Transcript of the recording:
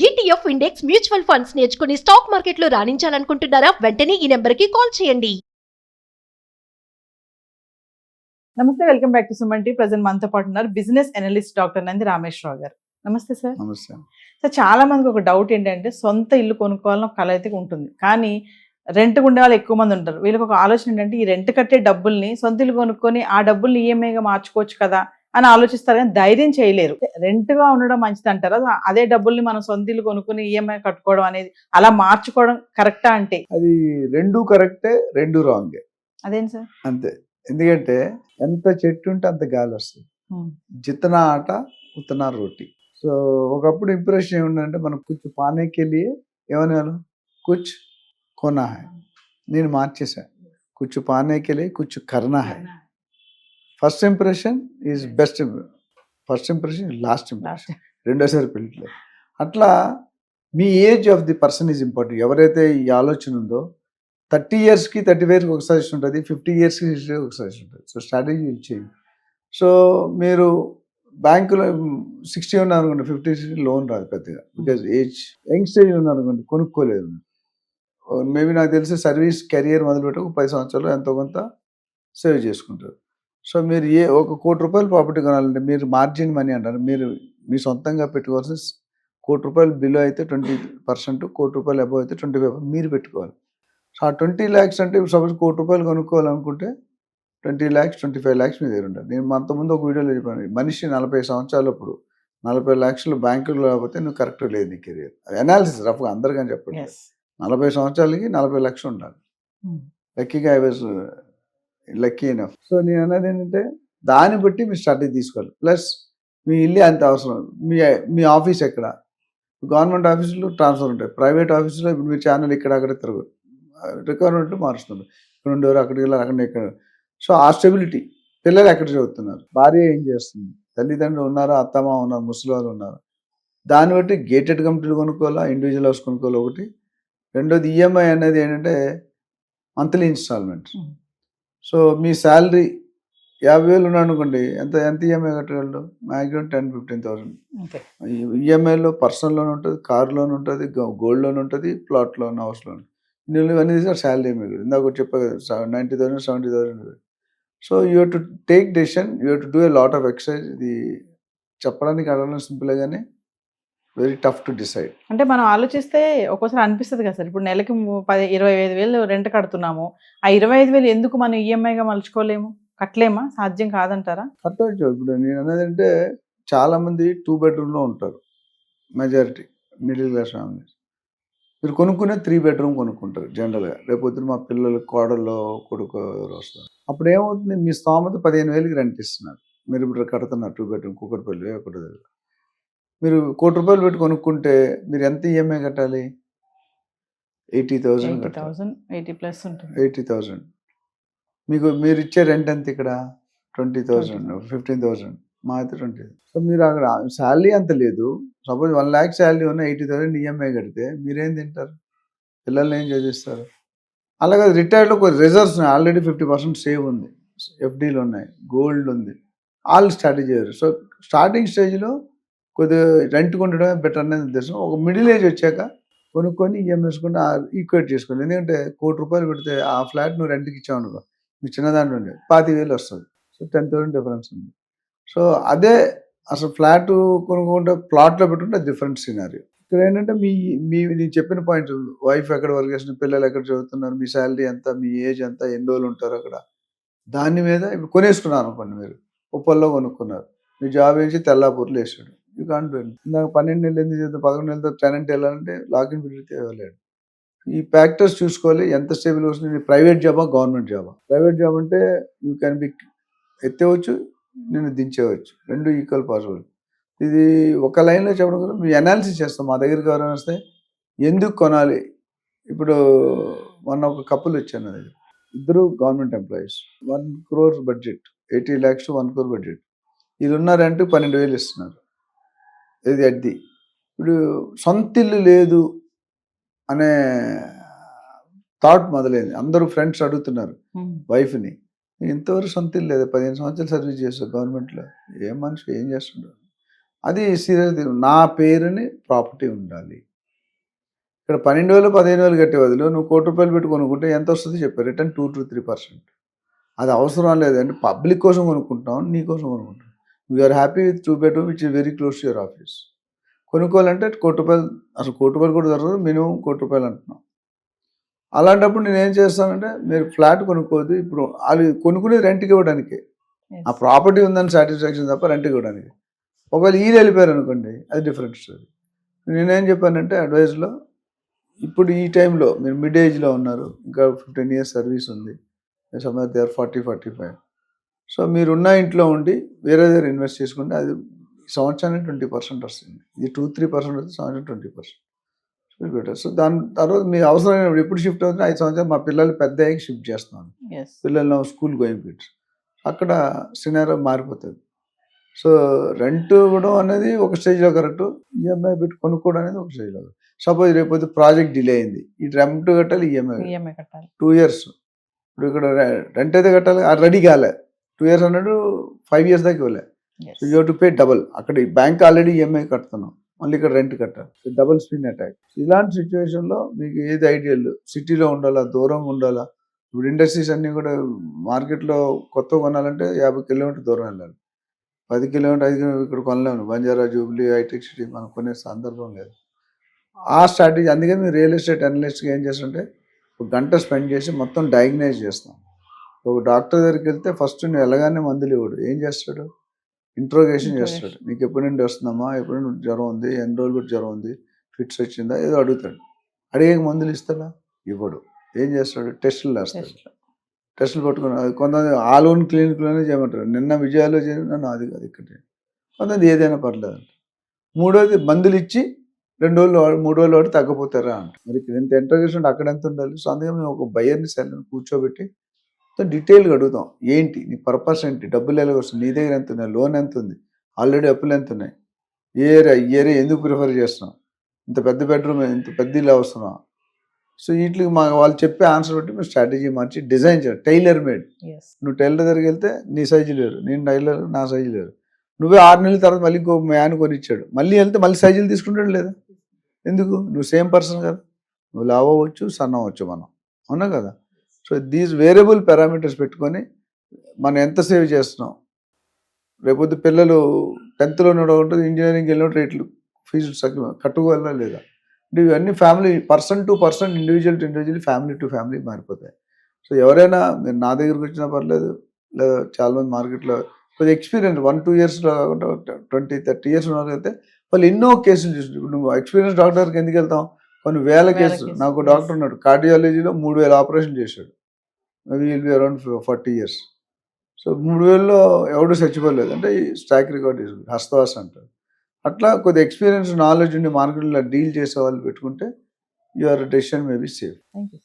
ETF index mutual funds నేర్చుకుని stock మార్కెట్లో రాణించాలనుకుంటున్నారా? వెంటనే ఈ నెంబర్కి కాల్ చేయండి. నమస్తే, welcome back to Suman T. Present మనతో పాటు ఉన్నారు business analyst doctor Nandi Rameshwararao గారు. నమస్తే సార్. నమస్తే. సార్, చాలా మందికి ఒక డౌట్ ఏంటంటే సొంత ఇల్లు కొనుక్కోవాలని ఒక కళ అయితే ఉంటుంది, కానీ రెంట్ ఉండే వాళ్ళు ఎక్కువ మంది ఉంటారు. వీళ్ళకి ఒక ఆలోచన ఏంటంటే ఈ రెంట్ కట్టే డబ్బుల్ని సొంత ఇల్లు కొనుక్కొని ఆ డబ్బుల్ని ఈఎంఐగా మార్చుకోవచ్చు కదా అని ఆలోచిస్తారు, కానీ ధైర్యం చేయలేరు. రెంట్గా ఉండడం మంచిది అంటారా? అదే డబ్బుల్ని మనం సొంత ఇల్లు కొనుక్కొని ఈఎంఐ కట్టుకోవడం అనేది, అలా మార్చుకోవడం కరెక్టా? అంటే అది రెండు కరెక్టే, రెండు రాంగే. అదేంటి సార్? అంతే. ఎందుకంటే ఎంత చెట్టు ఉంటే అంత గాలి వస్తుంది. జితనా ఆట ఉతనా రోటీ. సో ఒకప్పుడు ఇంప్రెషన్ ఏముందంటే మనం కుచ్చు పానేకి వెళ్ళి ఏమనేవాళ్ళు, కుచ్ కొనా హై. నేను మార్చేసాను, కుచ్చు పానేకి వెళ్ళి కుచ్చు కర్నా హై. First impression is best, first impression last impression, రెండోసారి పెళ్ళిట్లేదు. అట్లా మీ age of the person is important. ఎవరైతే ఈ ఆలోచన ఉందో 30 yearsకి 30 yearsకి ఒక సజెషన్ ఉంటుంది, 50 yearsకి ఒక సజెషన్ ఉంటుంది. So strategy will change. So మీరు బ్యాంకులో 60 ఉన్నారనుకోండి, 50 లోన్ రాదు పెద్దగా, బికాజ్ ఏజ్. యంగ్ స్టేజ్ ఉన్నారనుకోండి, కొనుక్కోలేదు. మేబీ నాకు తెలిసి సర్వీస్ కెరియర్ మొదలుపెట్టి ఒక 10 సంవత్సరాలు ఎంతో కొంత సేవ్ చేసుకుంటారు. సో మీరు ఒక ₹1 కోటి ప్రాపర్టీ కొనాలంటే మీరు మార్జిన్ మనీ అంటారు, మీరు మీ సొంతంగా పెట్టుకోవాల్సిన ₹1 కోటి బిలో అయితే 20%, ₹1 కోటి అబవ్ అయితే 25% మీరు పెట్టుకోవాలి. సో ఆ 20 lakhs అంటే సపోజ్ ₹1 కోటి కొనుక్కోవాలనుకుంటే 20 lakhs 25 lakhs మీ దగ్గర ఉంటుంది. నేను అంతకుముందు ఒక వీడియోలో చెప్పాను, మనిషి 40 సంవత్సరాలప్పుడు 40 lakhs బ్యాంకులో లేకపోతే నువ్వు కరెక్ట్ లేదు నీ కెరియర్. అనాలిసిస్ రఫ్గా అందరికని చెప్పండి. 40 సంవత్సరాలకి 40 lakhs ఉండాలి. లక్కీగా I was lucky enough. So నేను అన్నది ఏంటంటే దాన్ని బట్టి మీ స్ట్రాటజీ తీసుకోవాలి. ప్లస్ మీ ఇల్లు అంత అవసరం. మీ ఆఫీస్ ఎక్కడ? గవర్నమెంట్ ఆఫీసులో ట్రాన్స్ఫర్ ఉంటాయి, ప్రైవేట్ ఆఫీసులో ఇప్పుడు మీ ఛానల్ ఇక్కడ అక్కడ తిరగదు, రిక్వైర్మెంట్ మారుస్తుంది. ఇక్కడ ఉండేవారు అక్కడికి వెళ్ళారు, అక్కడ ఇక్కడ. సో ఆ స్టెబిలిటీ. పిల్లలు ఎక్కడ చదువుతున్నారు, భార్య ఏం చేస్తుంది, తల్లిదండ్రులు ఉన్నారా, అత్తమ్మ ఉన్నారు, ముసలి వాళ్ళు ఉన్నారు. దాన్ని బట్టి గేటెడ్ కమిటీలు కొనుక్కోవాలా, ఇండివిజువల్ హౌస్ కొనుక్కోవాలి ఒకటి. రెండోది ఈఎంఐ అనేది ఏంటంటే మంత్లీ ఇన్స్టాల్మెంట్. సో మీ శాలరీ 50,000 ఉన్నాడు అనుకోండి, ఎంత ఈఎంఐ కట్టగలడు? మ్యాక్సిమం 10-15,000. ఈఎంఐలో పర్సనల్ లోన్ ఉంటుంది, కార్ లోన్ ఉంటుంది, గోల్డ్ లోన్ ఉంటుంది, ప్లాట్ లోన్, హౌస్ లోన్. ఇవన్నీ తీసుకొని శాలరీ మీకు ఇందాక చెప్పారు 90,000 70,000. So you have to take decision, you have to do a lot of exercise. ఇది చెప్పడానికి అడగడం సింపుల్ కానీ వెరీ టఫ్ టు డిసైడ్. అంటే మనం ఆలోచిస్తే ఒక్కోసారి అనిపిస్తుంది కదా సార్, ఇప్పుడు నెలకి 25,000 రెంట్ కడుతున్నాము, ఆ 25,000 ఎందుకు మనం ఈఎంఐగా మలుచుకోలేము, కట్టలేమా? సాధ్యం కాదంటారా? కట్టవచ్చు. ఇప్పుడు నేను అనేది అంటే చాలా మంది 2 bedroomలో ఉంటారు, మెజారిటీ మిడిల్ క్లాస్ ఫ్యామిలీస్. మీరు కొనుక్కునే 3 bedroom కొనుక్కుంటారు జనరల్గా. రేపొద్దున మా పిల్లలు కోడల్లో కొడుకు ఎవరు వస్తారు, అప్పుడు ఏమవుతుంది, మీ స్తోమత 15,000కి రెంట్ ఇస్తున్నారు, మీరు ఇప్పుడు కడుతున్నారు 2 bedroom కూకట్పల్లి ఒకటి దగ్గర. మీరు ₹1 కోటి పెట్టి కొనుక్కుంటే మీరు ఎంత ఈఎంఐ కట్టాలి? 80,000 కట్టాలి. 80,000. మీరు ఇచ్చే రెంట్ ఎంత ఇక్కడ? 20,000, 15,000, మా అయితే 20. సో మీరు అక్కడ శాలరీ అంత లేదు. సపోజ్ 1 lakh శాలరీ ఉన్న 80,000 ఈఎంఐ కడితే మీరేం తింటారు? పిల్లల్ని ఏం చదివిస్తారు? అలాగే రిటైర్డ్లో కొన్ని రిజర్వ్స్ ఉన్నాయి, ఆల్రెడీ 50% సేవ్ ఉంది, ఎఫ్డీలు ఉన్నాయి, గోల్డ్ ఉంది, వాళ్ళు స్టార్ట్ చేయరు. సో స్టార్టింగ్ స్టేజ్లో కొద్దిగా రెంట్ ఉండడమే బెటర్ అనేది ఉద్దేశం. ఒక మిడిల్ ఏజ్ వచ్చాక కొనుక్కొని ఈఎంఐ వేసుకుంటే ఈక్వేట్ చేసుకోండి. ఎందుకంటే ₹1 కోటి పెడితే ఆ ఫ్లాట్ నువ్వు రెంట్కి ఇచ్చావు అనుకో, మీకు చిన్నదాంట్లో ఉండే 25,000 వస్తుంది. సో 10,000 డిఫరెన్స్ ఉంది. సో అదే అసలు ఫ్లాట్ కొనుక్కుంటే ప్లాట్లో పెట్టుకుంటే డిఫరెంట్ సినారియో. ఇక్కడ ఏంటంటే నేను చెప్పిన పాయింట్, వైఫ్ ఎక్కడ వర్క్ చేస్తున్నారు, పిల్లలు ఎక్కడ చదువుతున్నారు, మీ శాలరీ ఎంత, మీ ఏజ్ ఎంత, ఎన్ని రోజులు ఉంటారు అక్కడ, దాని మీద. ఇప్పుడు కొనేసుకున్నారు అనుకోండి, మీరు ఉప్పల్లో కొనుక్కున్నారు, మీ జాబ్ వేసి తెల్లాపూర్లు వేసాడు, యూ కాంట్ డూ. నాకు 12 నెలలు ఎందుకు చేద్దాం, 11 నెలలతో టెనెంట్ వెళ్ళాలంటే లాగిన్ పెడితే ఇవ్వలేడు. ఈ ఫ్యాక్టర్స్ చూసుకోవాలి, ఎంత స్టేబుల్ వస్తుంది. ప్రైవేట్ జాబా, గవర్నమెంట్ జాబా? ప్రైవేట్ జాబ్ అంటే యూ క్యాన్ బి ఎత్తేవచ్చు, నేను దించేవచ్చు, రెండు ఈక్వల్ పాసిబుల్. ఇది ఒక లైన్లో చెప్పడం కదా, మీ అనాలిసిస్ చేస్తాం. మా దగ్గరికి ఎవరైనా వస్తే ఎందుకు కొనాలి, ఇప్పుడు మొన్న ఒక కపుల్ వచ్చాను నా దగ్గర, ఇద్దరు government employees, 1 crore budget, 80 lakhs to 1 crore budget. ఇది ఉన్నారంటే 12,000 ఇస్తున్నారు. ఇది అడ్డి. ఇప్పుడు సొంత ఇల్లు లేదు అనే థాట్ మొదలైంది. అందరూ ఫ్రెండ్స్ అడుగుతున్నారు వైఫ్ని, ఇంతవరకు సొంత ఇల్లు లేదు, 15 సంవత్సరాలు సర్వీస్ చేస్తావు గవర్నమెంట్లో, ఏం మనిషి ఏం చేస్తుంటారు. అది సీరియస్. నా పేరుని ప్రాపర్టీ ఉండాలి. ఇక్కడ 12,000 15,000 కట్టే బదులు నువ్వు ₹1,00,00,000 పెట్టి కొనుక్కుంటే ఎంత వస్తుంది చెప్పారు, రిటర్న్ 2 to 3%. అది అవసరం లేదంటే పబ్లిక్ కోసం కొనుక్కుంటాం, నీ కోసం కొనుక్కుంటాం. We are happy with 2 bedroom which is very close to your office. కొనుక్కోవాలంటే ₹1,00,00,000, అసలు ₹1,00,00,000 కూడా జరగదు, మినిమం ₹1,00,00,000 అంటున్నాం. అలాంటప్పుడు నేను ఏం చేస్తానంటే, మీరు ఫ్లాట్ కొనుక్కోవద్దు, ఇప్పుడు అది కొనుక్కునేది రెంట్కి ఇవ్వడానికి, ఆ ప్రాపర్టీ ఉందని సాటిస్ఫాక్షన్ తప్ప రెంట్కి ఇవ్వడానికి. ఒకవేళ వీళ్ళు వెళ్ళిపోయారు అనుకోండి, అది డిఫరెంట్ స్టోరీ. నేనేం చెప్పానంటే అడ్వైజ్లో, ఇప్పుడు ఈ టైంలో మీరు మిడ్ ఏజ్లో ఉన్నారు, ఇంకా 15 years సర్వీస్ ఉంది, సమ్వేర్ దే ఆర్ 40-45. సో మీరున్న ఇంట్లో ఉండి వేరే దగ్గర ఇన్వెస్ట్ చేసుకుంటే అది సంవత్సరానికి 20% వస్తుంది. ఇది 2-3% వస్తుంది, సంవత్సరం 20%. బెటర్. సో దాని తర్వాత మీ అవసరమైనప్పుడు ఎప్పుడు షిఫ్ట్ అవుతుంది, 5 సంవత్సరాలు మా పిల్లలు పెద్ద అయ్యి షిఫ్ట్ చేస్తున్నాను, పిల్లలు స్కూల్ గోయింగ్ కిడ్స్, అక్కడ సినారియో మారిపోతుంది. సో రెంట్ ఇవ్వడం అనేది ఒక స్టేజ్లో కరెక్ట్, ఈఎంఐ పెట్టి కొనుక్కోవడం అనేది ఒక స్టేజ్లో కరెక్ట్. సపోజ్ రేపు ప్రాజెక్ట్ డిలే అయింది, ఈ రెంట్ కట్టాలి, ఈఎంఐ కట్టాలి 2 years. ఇప్పుడు ఇక్కడ రెంట్ అయితే కట్టాలి, అది రెడీ కాలే, 2 years అన్నాడు, 5 years దాకా ఇవ్వలే. So you to pay double. అక్కడ బ్యాంక్ ఆల్రెడీ ఈఎంఐ కడుతున్నాం, మళ్ళీ ఇక్కడ రెంట్ కట్టాలి, డబుల్ స్పిన్ అటాక్. ఇలాంటి సిచ్యువేషన్లో మీకు ఏది ఐడియల్, సిటీలో ఉండాలా, దూరంగా ఉండాలా? ఇప్పుడు ఇండస్ట్రీస్ అన్నీ కూడా మార్కెట్లో కొత్త కొనాలంటే 50 kilometers దూరం వెళ్ళాలి, 10 kilometers 5 kilometers ఇక్కడ కొనలేము. బంజారా, జూబ్లీ, హైటెక్ సిటీ మనం కొనే సందర్భం లేదు. ఆ స్ట్రాటజీ, అందుకని మీరు రియల్ ఎస్టేట్ అనలిస్ట్గా ఏం చేస్తుంటే, ఒక గంట స్పెండ్ చేసి మొత్తం డయాగ్నైజ్ చేస్తాం. ఒక డాక్టర్ దగ్గరికి వెళ్తే ఫస్ట్ నువ్వు వెళ్ళగానే మందులు ఇవ్వడు, ఏం చేస్తాడు, ఇంట్రోగేషన్ చేస్తాడు. నీకు ఎప్పటి నుండి వస్తుందమ్మా, ఎప్పటి నుండి జ్వరం ఉంది, ఎన్ని రోజులు పెట్టి జ్వరం ఉంది, ఫిట్స్ వచ్చిందా, ఏదో అడుగుతాడు. అడిగే మందులు ఇస్తాడా, ఇవ్వడు. ఏం చేస్తాడు, టెస్టులు వేస్తాడు. టెస్టులు పట్టుకుని కొంతమంది ఆల్ ఓన్ క్లినిక్లోనే చేయమంటారు. నిన్న విజయాలో చేయను, అది కాదు ఇక్కడ. కొంతమంది ఏదైనా పర్లేదు. మూడోది మందులు ఇచ్చి 2 రోజులు 3 రోజులు వాడి తగ్గపోతారా అంట. మరి ఎంత ఇంట్రోగేషన్ అక్కడ ఎంత ఉండాలి. సో అందుకే మేము ఒక బయర్ని సెల్ని కూర్చోబెట్టి డీటెయిల్గా అడుగుతాం, ఏంటి నీ పర్పస్ ఏంటి, డబ్బులు ఎలా వస్తుంది, నీ దగ్గర ఎంత ఉన్నాయి, లోన్ ఎంత ఉంది, ఆల్రెడీ అప్పులు ఎంత ఉన్నాయి, ఈ ఏరియా ఎందుకు ప్రిఫర్ చేస్తున్నాం, ఇంత పెద్ద బెడ్రూమ్, ఇంత పెద్ద ఇల్లు అవసరం. సో వీటికి వాళ్ళు చెప్పే ఆన్సర్ బట్టి మేము స్ట్రాటజీ మార్చి డిజైన్ చేయాలి, టైలర్ మేడ్. నువ్వు టైలర్ దగ్గరికి వెళ్తే నీ సైజు లేరు, నేను టైలర్ నా సైజు లేరు, నువ్వే 6 నెలల తర్వాత మళ్ళీ ఇంకో మ్యాన్ కొనిచ్చాడు, మళ్ళీ వెళ్తే మళ్ళీ సైజులు తీసుకుంటాడు లేదా, ఎందుకు, నువ్వు సేమ్ పర్సన్ కదా, నువ్వు లావ్ అవ్వచ్చు, సన్న అవ్వచ్చు, మనం అవునా కదా. సో దీస్ వేరియబుల్ పారామీటర్స్ పెట్టుకొని మనం ఎంత సేవ్ చేస్తున్నాం. రేపొద్దు పిల్లలు 10th ఉంటుంది, ఇంజనీరింగ్ వెళ్ళిన రేట్లు ఫీజు కట్టుకోవాలా లేదా అంటే ఇవన్నీ family, person to person, individual to individual, family to family మారిపోతాయి. సో ఎవరైనా మీరు నా దగ్గరకు వచ్చినా పర్లేదు, లేదా చాలామంది మార్కెట్లో కొద్దిగా ఎక్స్పీరియన్స్ 1-2 yearsలో కాకుండా 20-30 years ఉన్న అయితే వాళ్ళు ఎన్నో కేసులు చూస్తుంది. ఇప్పుడు నువ్వు ఎక్స్పీరియన్స్ డాక్టర్కి ఎందుకు వెళ్తాం, కొన్ని వేల కేసులు. నాకు డాక్టర్ ఉన్నాడు, కార్డియాలజీలో 3,000 ఆపరేషన్ చేశాడు, will be around 40 years. So 3,000లో ఎవడు చచ్చిపోలేదు అంటే స్టాక్ రికార్డ్ హస్తవాస అంటారు. అట్లా కొద్ది ఎక్స్పీరియన్స్ నాలెడ్జ్ ఉండి మార్కెట్లో డీల్ చేసే వాళ్ళు పెట్టుకుంటే your decision may be safe. Thank you.